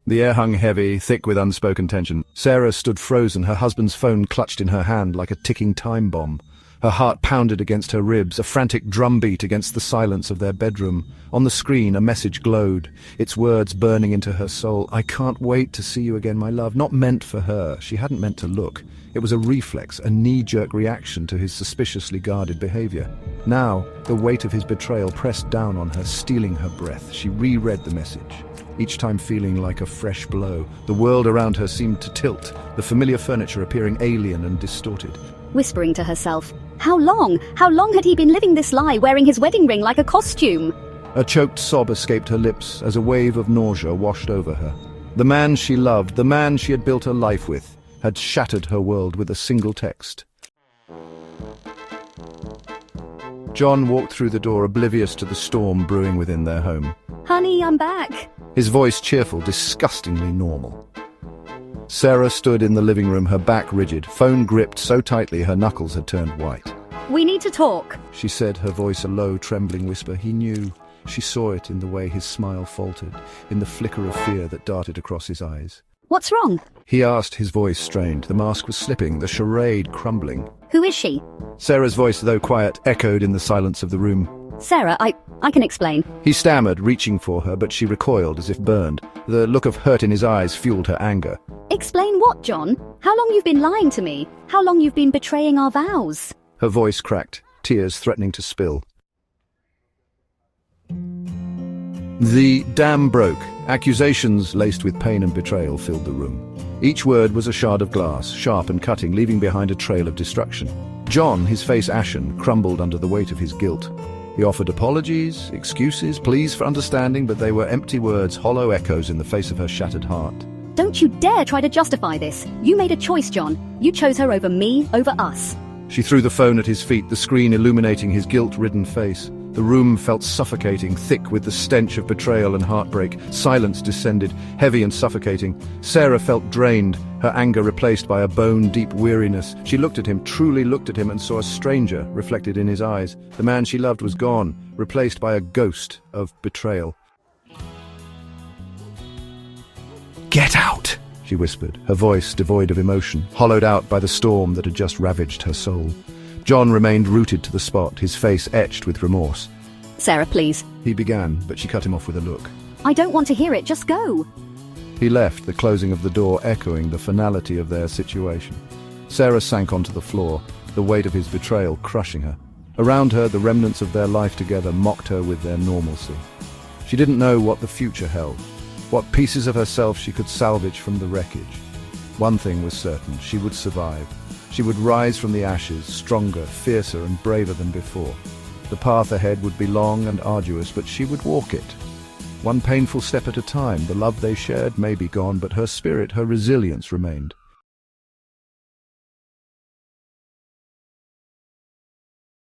The air hung heavy, thick with unspoken tension. Sarah stood frozen, her husband's phone clutched in her hand like a ticking time bomb. Her heart pounded against her ribs, a frantic drumbeat against the silence of their bedroom. On the screen, a message glowed, its words burning into her soul. "I can't wait to see you again, my love." Not meant for her. She hadn't meant to look. It was a reflex, a knee-jerk reaction to his suspiciously guarded behavior. Now, the weight of his betrayal pressed down on her, stealing her breath. She reread the message, each time feeling like a fresh blow. The world around her seemed to tilt, the familiar furniture appearing alien and distorted. Whispering to herself, How long? How long had he been living this lie, wearing his wedding ring like a costume? A choked sob escaped her lips as a wave of nausea washed over her. The man she loved, the man she had built her life with, had shattered her world with a single text. John walked through the door, oblivious to the storm brewing within their home. Honey, I'm back. His voice cheerful, disgustingly normal. Sarah stood in the living room, her back rigid, phone gripped so tightly her knuckles had turned white. We need to talk, she said, her voice a low, trembling whisper. He knew. She saw it in the way his smile faltered, in the flicker of fear that darted across his eyes. What's wrong? He asked, his voice strained. The mask was slipping, the charade crumbling. Who is she? Sarah's voice, though quiet, echoed in the silence of the room. Sarah, I can explain. He stammered, reaching for her, but she recoiled as if burned. The look of hurt in his eyes fueled her anger. Explain what, John? How long you've been lying to me? How long you've been betraying our vows? Her voice cracked, tears threatening to spill. The dam broke. Accusations laced with pain and betrayal filled the room. Each word was a shard of glass, sharp and cutting, leaving behind a trail of destruction. John, his face ashen, crumbled under the weight of his guilt. He offered apologies, excuses, pleas for understanding, but they were empty words, hollow echoes in the face of her shattered heart. Don't you dare try to justify this. You made a choice, John. You chose her over me, over us. She threw the phone at his feet, the screen illuminating his guilt-ridden face. The room felt suffocating, thick with the stench of betrayal and heartbreak. Silence descended, heavy and suffocating. Sarah felt drained, her anger replaced by a bone-deep weariness. She looked at him, truly looked at him, and saw a stranger reflected in his eyes. The man she loved was gone, replaced by a ghost of betrayal. "Get out!" she whispered, her voice devoid of emotion, hollowed out by the storm that had just ravaged her soul. John remained rooted to the spot, his face etched with remorse. Sarah, please. He began, but she cut him off with a look. I don't want to hear it, just go. He left, the closing of the door echoing the finality of their situation. Sarah sank onto the floor, the weight of his betrayal crushing her. Around her, the remnants of their life together mocked her with their normalcy. She didn't know what the future held, what pieces of herself she could salvage from the wreckage. One thing was certain, she would survive. She would rise from the ashes, stronger, fiercer and braver than before. The path ahead would be long and arduous, but she would walk it. One painful step at a time. The love they shared may be gone, but her spirit, her resilience remained.